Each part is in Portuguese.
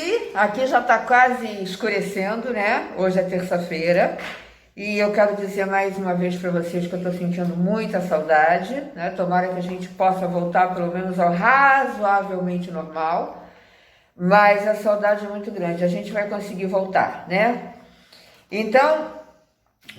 noite, aqui já está quase escurecendo, né? Hoje é terça-feira e eu quero dizer mais uma vez para vocês que eu estou sentindo muita saudade, né? Tomara que a gente possa voltar pelo menos ao razoavelmente normal, mas a saudade é muito grande, a gente vai conseguir voltar, né? Então,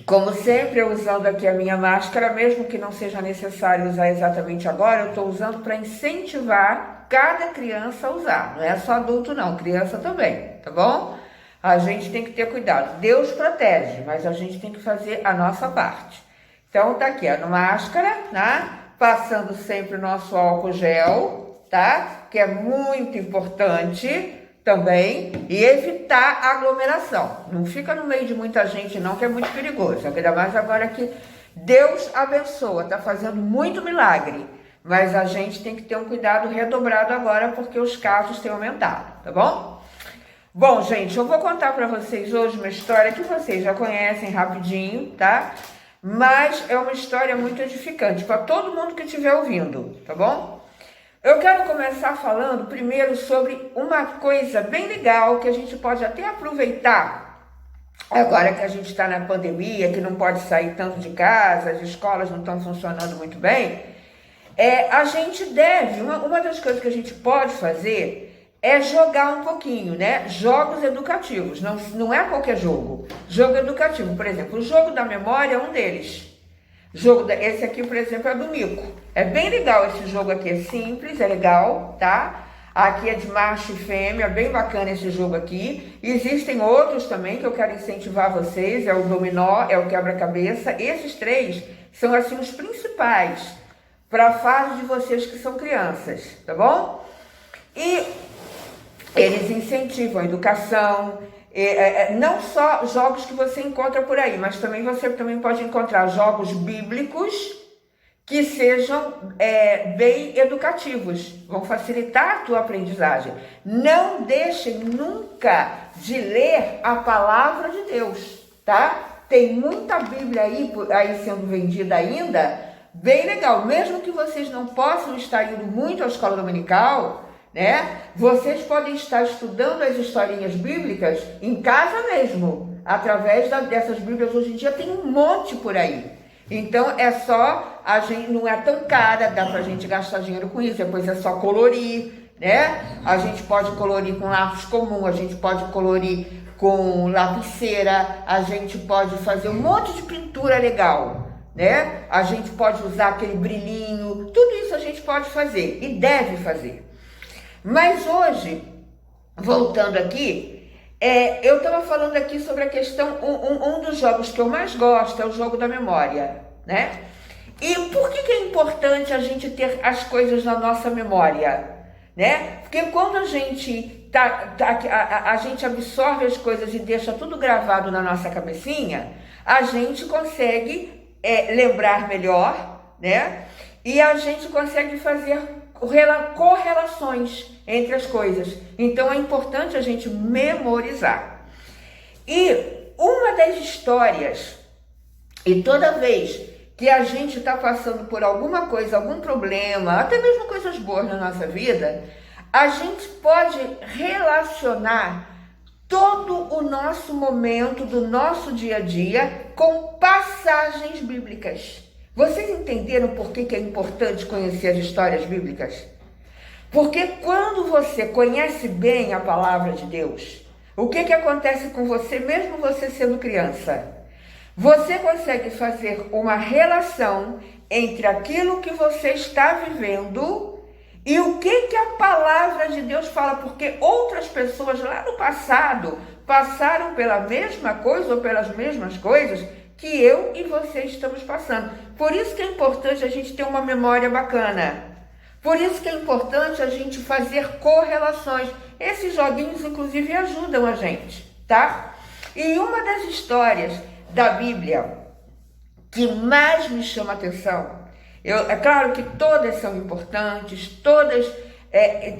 como sempre, eu usando aqui a minha máscara, mesmo que não seja necessário usar exatamente agora, eu estou usando para incentivar cada criança a usar. Não é só adulto não, criança também, tá bom? A gente tem que ter cuidado. Deus protege, mas a gente tem que fazer a nossa parte. Então tá aqui a máscara, né? Passando sempre o nosso álcool gel, tá? Que é muito importante também, e evitar aglomeração. Não fica no meio de muita gente não, que é muito perigoso. Ainda mais agora que Deus abençoa, tá fazendo muito milagre, mas a gente tem que ter um cuidado redobrado agora, porque os casos têm aumentado, tá bom? Bom, gente, eu vou contar para vocês hoje uma história que vocês já conhecem rapidinho, tá? Mas é uma história muito edificante para todo mundo que estiver ouvindo, tá bom? Eu quero começar falando primeiro sobre uma coisa bem legal que a gente pode até aproveitar agora que a gente está na pandemia, que não pode sair tanto de casa, as escolas não estão funcionando muito bem. A gente deve, uma das coisas que a gente pode fazer é jogar um pouquinho, né? Jogos educativos, não é qualquer jogo. Jogo educativo, por exemplo, o jogo da memória é um deles. Esse aqui, por exemplo, é do mico. É bem legal esse jogo aqui, é simples, é legal, tá? Aqui é de macho e fêmea, bem bacana esse jogo aqui. Existem outros também que eu quero incentivar vocês, é o dominó, é o quebra-cabeça. Esses três são, assim, os principais para a fase de vocês que são crianças, tá bom? E eles incentivam a educação, não só jogos que você encontra por aí, mas também você pode encontrar jogos bíblicos que sejam bem educativos, vão facilitar a tua aprendizagem. Não deixem nunca de ler a palavra de Deus, tá? Tem muita Bíblia aí sendo vendida ainda, bem legal. Mesmo que vocês não possam estar indo muito à escola dominical, né? Vocês podem estar estudando as historinhas bíblicas em casa mesmo, através dessas Bíblias. Hoje em dia tem um monte por aí. Então é só, a gente não é tão cara, dá pra gente gastar dinheiro com isso, depois é só colorir, né? A gente pode colorir com lápis comum, a gente pode colorir com lapiseira, a gente pode fazer um monte de pintura legal, né? A gente pode usar aquele brilhinho, tudo isso a gente pode fazer e deve fazer. Mas hoje, voltando aqui, eu estava falando aqui sobre a questão, um dos jogos que eu mais gosto é o jogo da memória, né? E por que é importante a gente ter as coisas na nossa memória, né? Porque quando a gente a gente absorve as coisas e deixa tudo gravado na nossa cabecinha, a gente consegue lembrar melhor, né? E a gente consegue fazer correlações entre as coisas. Então é importante a gente memorizar. E uma das histórias, e toda vez que a gente está passando por alguma coisa, algum problema, até mesmo coisas boas na nossa vida, a gente pode relacionar todo o nosso momento do nosso dia a dia com passagens bíblicas. Vocês entenderam por que é importante conhecer as histórias bíblicas? Porque quando você conhece bem a palavra de Deus, o que acontece com você, mesmo você sendo criança? Você consegue fazer uma relação entre aquilo que você está vivendo e o que a palavra de Deus fala, porque outras pessoas lá no passado passaram pela mesma coisa ou pelas mesmas coisas que eu e você estamos passando. Por isso que é importante a gente ter uma memória bacana. Por isso que é importante a gente fazer correlações. Esses joguinhos, inclusive, ajudam a gente, tá? E uma das histórias da Bíblia que mais me chama a atenção, é claro que todas são importantes,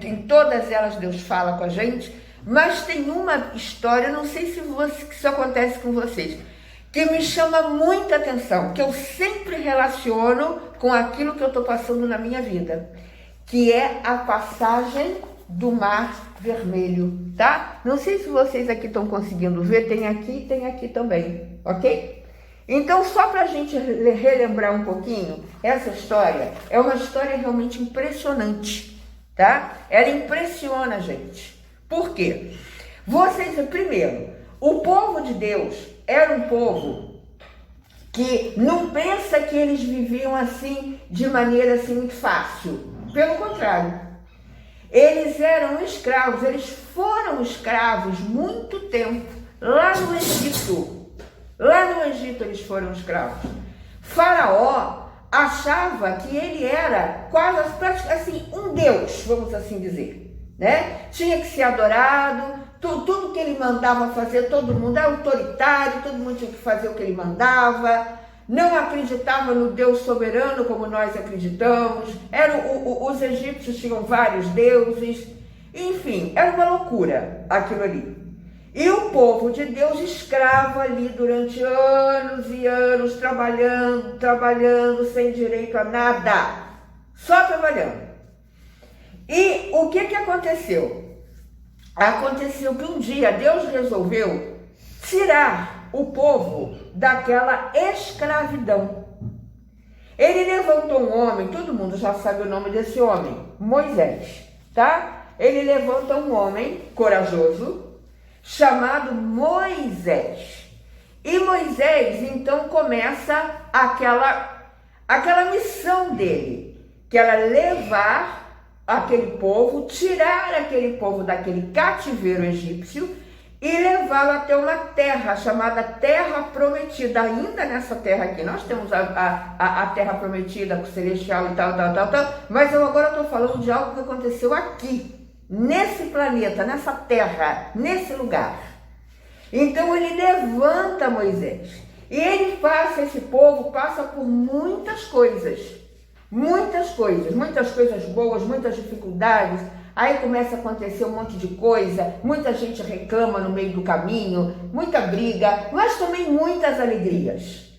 em todas elas Deus fala com a gente, mas tem uma história, não sei se isso acontece com vocês, que me chama muita atenção, que eu sempre relaciono com aquilo que eu estou passando na minha vida, que é a passagem do Mar Vermelho, tá? Não sei se vocês aqui estão conseguindo ver, tem aqui e tem aqui também, ok? Então, só para a gente relembrar um pouquinho, essa história é uma história realmente impressionante, tá? Ela impressiona a gente. Por quê? Primeiro, o povo de Deus era um povo que não pensa que eles viviam assim, de maneira assim muito fácil. Pelo contrário, eles eram escravos, eles foram escravos muito tempo, lá no Egito. Lá no Egito eles foram escravos. Faraó achava que ele era quase assim um deus, vamos assim dizer, né? Tinha que ser adorado, tudo que ele mandava fazer, todo mundo era autoritário, todo mundo tinha que fazer o que ele mandava, não acreditava no Deus soberano como nós acreditamos, os egípcios tinham vários deuses, enfim, era uma loucura aquilo ali. E o povo de Deus escravo ali durante anos e anos, trabalhando, sem direito a nada, só trabalhando. E o que aconteceu? Aconteceu que um dia Deus resolveu tirar o povo daquela escravidão. Ele levantou um homem, todo mundo já sabe o nome desse homem, Moisés, tá? Ele levanta um homem corajoso, chamado Moisés. E Moisés, então, começa aquela missão dele, que era levar aquele povo, tirar aquele povo daquele cativeiro egípcio e levá-lo até uma terra chamada Terra Prometida. Ainda nessa terra aqui, nós temos a Terra Prometida, celestial e tal, mas eu agora estou falando de algo que aconteceu aqui, nesse planeta, nessa terra, nesse lugar. Então ele levanta Moisés e ele esse povo passa por muitas coisas boas, muitas dificuldades. Aí começa a acontecer um monte de coisa, muita gente reclama no meio do caminho, muita briga, mas também muitas alegrias.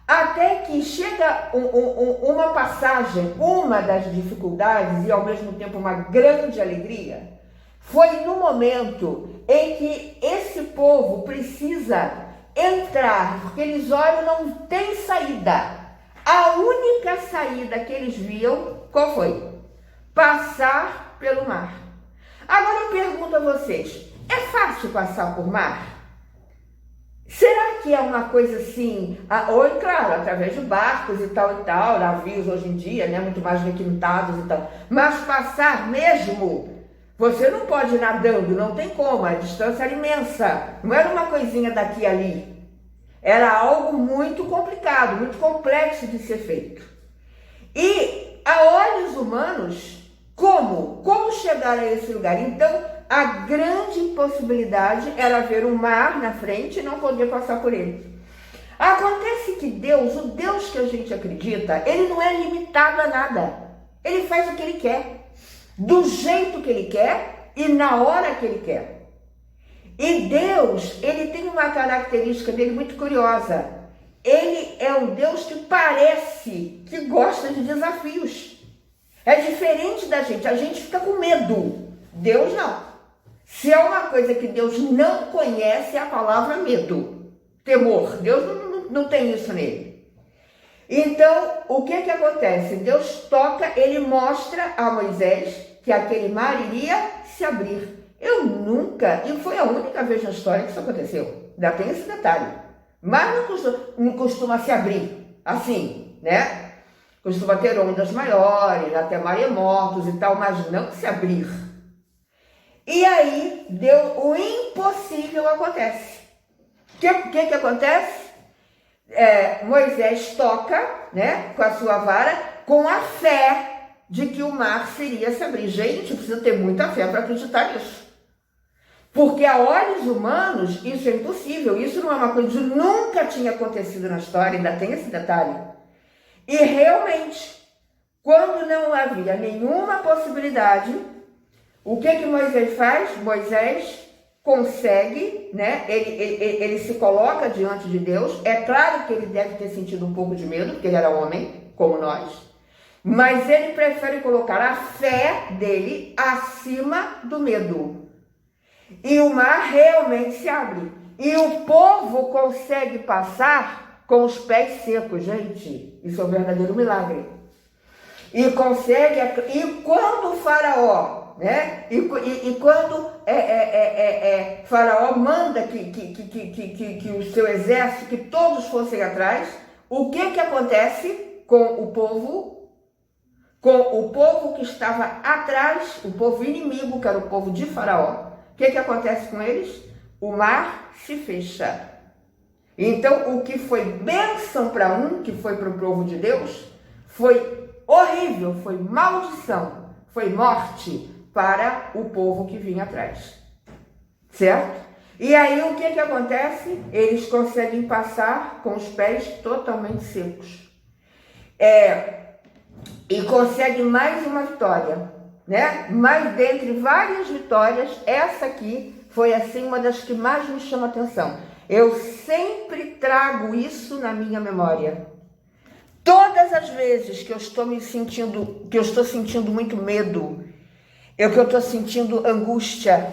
Até que chega uma passagem, uma das dificuldades e ao mesmo tempo uma grande alegria, foi no momento em que esse povo precisa entrar, porque eles olham, não tem saída. A única saída que eles viam, qual foi? Passar pelo mar. Agora eu pergunto a vocês, é fácil passar por mar? Será que é uma coisa assim, ou claro, através de barcos e tal, navios hoje em dia, né, muito mais requintados e tal, mas passar mesmo, você não pode ir nadando, não tem como, a distância era imensa, não era uma coisinha daqui e ali, era algo muito complicado, muito complexo de ser feito. E a olhos humanos, como chegar a esse lugar? Então, a grande possibilidade era ver um mar na frente e não poder passar por ele. Acontece que Deus, o Deus que a gente acredita, ele não é limitado a nada. Ele faz o que ele quer, do jeito que ele quer e na hora que ele quer. E Deus, ele tem uma característica dele muito curiosa. Ele é um Deus que parece que gosta de desafios. É diferente da gente, a gente fica com medo. Deus não. Se é uma coisa que Deus não conhece, é a palavra medo, temor. Deus não tem isso nele. Então, o que acontece? Deus toca, ele mostra a Moisés que aquele mar iria se abrir. E foi a única vez na história que isso aconteceu. Ainda tem esse detalhe. Mar não costuma se abrir assim, né? Costuma ter ondas maiores, até maremotos e tal, mas não se abrir. E aí, o impossível acontece. O que acontece? Moisés toca, né, com a sua vara, com a fé de que o mar seria se abrir. Gente, precisa ter muita fé para acreditar nisso. Porque a olhos humanos, isso é impossível. Isso não é uma coisa que nunca tinha acontecido na história, ainda tem esse detalhe. E realmente, quando não havia nenhuma possibilidade, o que Moisés faz? Moisés consegue, né? Ele se coloca diante de Deus. É claro que ele deve ter sentido um pouco de medo, porque ele era homem, como nós. Mas ele prefere colocar a fé dele acima do medo. E o mar realmente se abre. E o povo consegue passar com os pés secos, gente. Isso é um verdadeiro milagre. E consegue, e quando o faraó, né? E quando faraó manda que o seu exército, que todos fossem atrás, o que acontece com o povo? Com o povo que estava atrás, o povo inimigo, que era o povo de faraó. O que acontece com eles? O mar se fecha. Então, o que foi bênção para um, que foi para o povo de Deus, foi horrível, foi maldição, foi morte para o povo que vinha atrás. Certo? E aí, o que acontece? Eles conseguem passar com os pés totalmente secos. E conseguem mais uma vitória, né? Mas dentre várias vitórias, essa aqui foi assim uma das que mais me chama a atenção. Eu sempre trago isso na minha memória. Todas as vezes que eu estou sentindo muito medo, que eu estou sentindo angústia,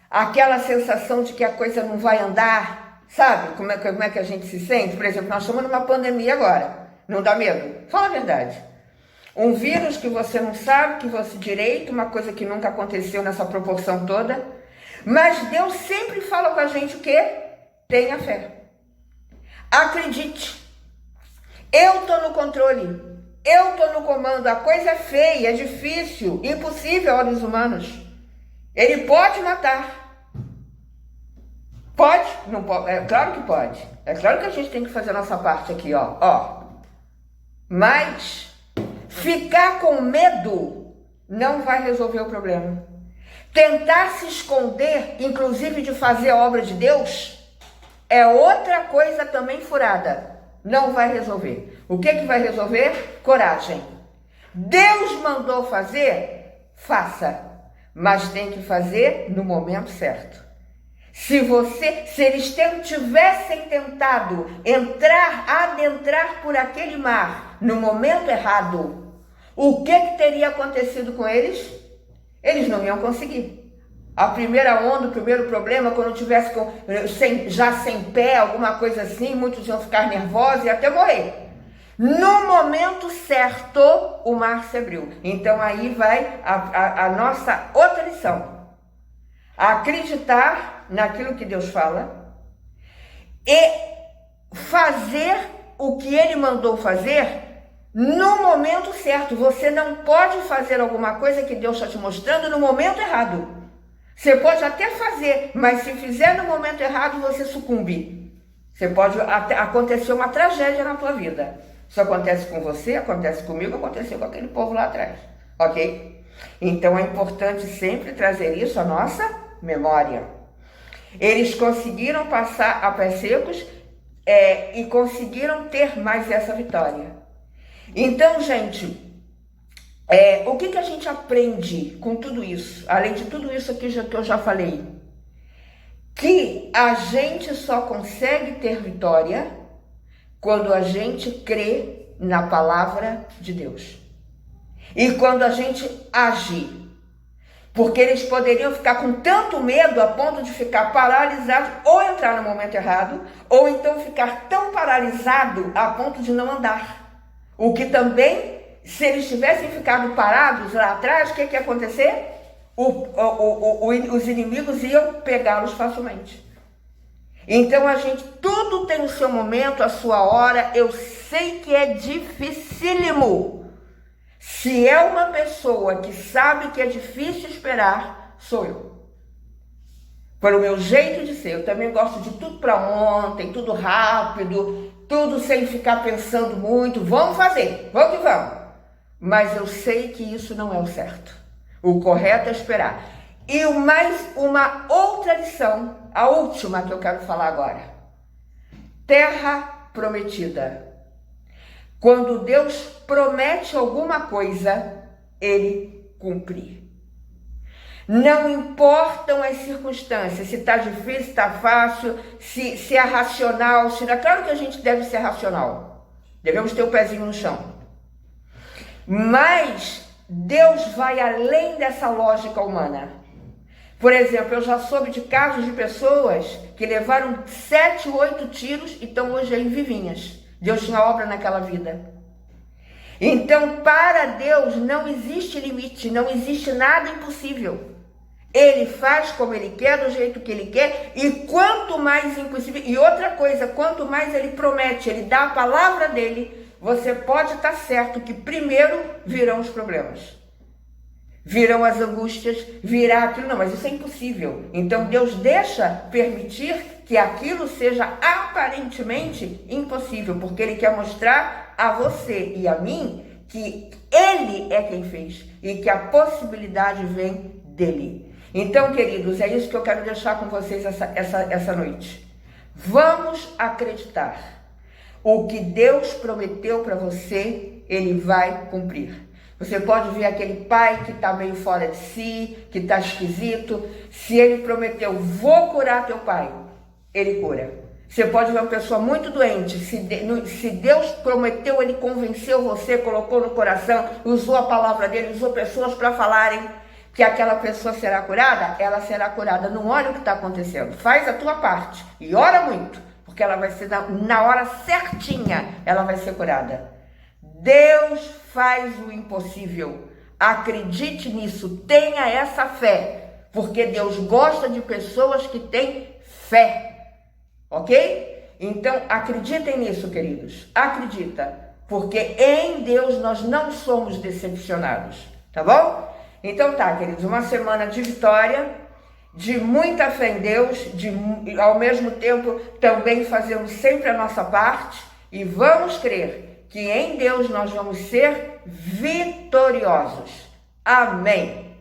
aquela sensação de que a coisa não vai andar, sabe? Como é que a gente se sente? Por exemplo, nós estamos numa pandemia agora. Não dá medo? Fala a verdade. Um vírus que você não sabe, que você direito, uma coisa que nunca aconteceu nessa proporção toda. Mas Deus sempre fala com a gente o quê? Tenha fé. Acredite. Eu estou no controle. Eu estou no comando. A coisa é feia, é difícil, impossível a olhos humanos. Ele pode matar. Pode? Não pode? É claro que pode. É claro que a gente tem que fazer a nossa parte aqui, ó. Mas ficar com medo não vai resolver o problema. Tentar se esconder, inclusive de fazer a obra de Deus, é outra coisa também furada. Não vai resolver. O que vai resolver? Coragem. Deus mandou fazer? Faça. Mas tem que fazer no momento certo. Se eles tivessem tentado adentrar por aquele mar no momento errado, o que teria acontecido com eles? Eles não iam conseguir. A primeira onda, o primeiro problema, quando tivesse já sem pé, alguma coisa assim, muitos iam ficar nervosos e até morrer. No momento certo, o mar se abriu. Então aí vai a nossa outra lição. Acreditar naquilo que Deus fala e fazer o que Ele mandou fazer no momento certo. Você não pode fazer alguma coisa que Deus está te mostrando no momento errado. Você pode até fazer, mas se fizer no momento errado, você sucumbe. Você pode acontecer uma tragédia na tua vida. Isso acontece com você, acontece comigo, aconteceu com aquele povo lá atrás. Ok? Então é importante sempre trazer isso à nossa memória. Eles conseguiram passar a pés secos e conseguiram ter mais essa vitória. Então, gente, o que a gente aprende com tudo isso? Além de tudo isso aqui que eu já falei, que a gente só consegue ter vitória quando a gente crê na palavra de Deus. E quando a gente age. Porque eles poderiam ficar com tanto medo a ponto de ficar paralisados ou entrar no momento errado, ou então ficar tão paralisado a ponto de não andar. O que também, se eles tivessem ficado parados lá atrás, o que ia acontecer? Os inimigos iam pegá-los facilmente. Então tudo tem o seu momento, a sua hora. Eu sei que é dificílimo. Se é uma pessoa que sabe que é difícil esperar, sou eu. Pelo meu jeito de ser. Eu também gosto de tudo para ontem, tudo rápido, tudo sem ficar pensando muito. Vamos fazer, vamos que vamos. Mas eu sei que isso não é o certo. O correto é esperar. E mais uma outra lição, a última que eu quero falar agora. Terra prometida. Quando Deus promete alguma coisa, Ele cumpre. Não importam as circunstâncias, se está difícil, se está fácil, se é racional. É claro que a gente deve ser racional. Devemos ter o pezinho no chão. Mas Deus vai além dessa lógica humana. Por exemplo, eu já soube de casos de pessoas que levaram 7, 8 tiros e estão hoje aí vivinhas. Deus tinha obra naquela vida. Então, para Deus não existe limite, não existe nada impossível. Ele faz como Ele quer, do jeito que Ele quer, e quanto mais impossível... E outra coisa, quanto mais Ele promete, Ele dá a palavra dEle, você pode estar certo que primeiro virão os problemas. Virão as angústias, virá aquilo. Não, mas isso é impossível. Então Deus deixa permitir que aquilo seja aparentemente impossível, porque Ele quer mostrar a você e a mim que Ele é quem fez e que a possibilidade vem dEle. Então, queridos, é isso que eu quero deixar com vocês essa noite. Vamos acreditar. O que Deus prometeu para você, Ele vai cumprir. Você pode ver aquele pai que está meio fora de si, que está esquisito. Se Ele prometeu, vou curar teu pai, Ele cura. Você pode ver uma pessoa muito doente. Se Deus prometeu, Ele convenceu você, colocou no coração, usou a palavra dEle, usou pessoas para falarem que aquela pessoa será curada, ela será curada. Não olha o que está acontecendo. Faz a tua parte e ora muito, porque ela vai ser na hora certinha, ela vai ser curada. Deus faz o impossível. Acredite nisso, tenha essa fé, porque Deus gosta de pessoas que têm fé, ok? Então acreditem nisso, queridos, acredita, porque em Deus nós não somos decepcionados, tá bom? Então tá, queridos, uma semana de vitória, de muita fé em Deus, ao mesmo tempo também fazemos sempre a nossa parte e vamos crer que em Deus nós vamos ser vitoriosos. Amém.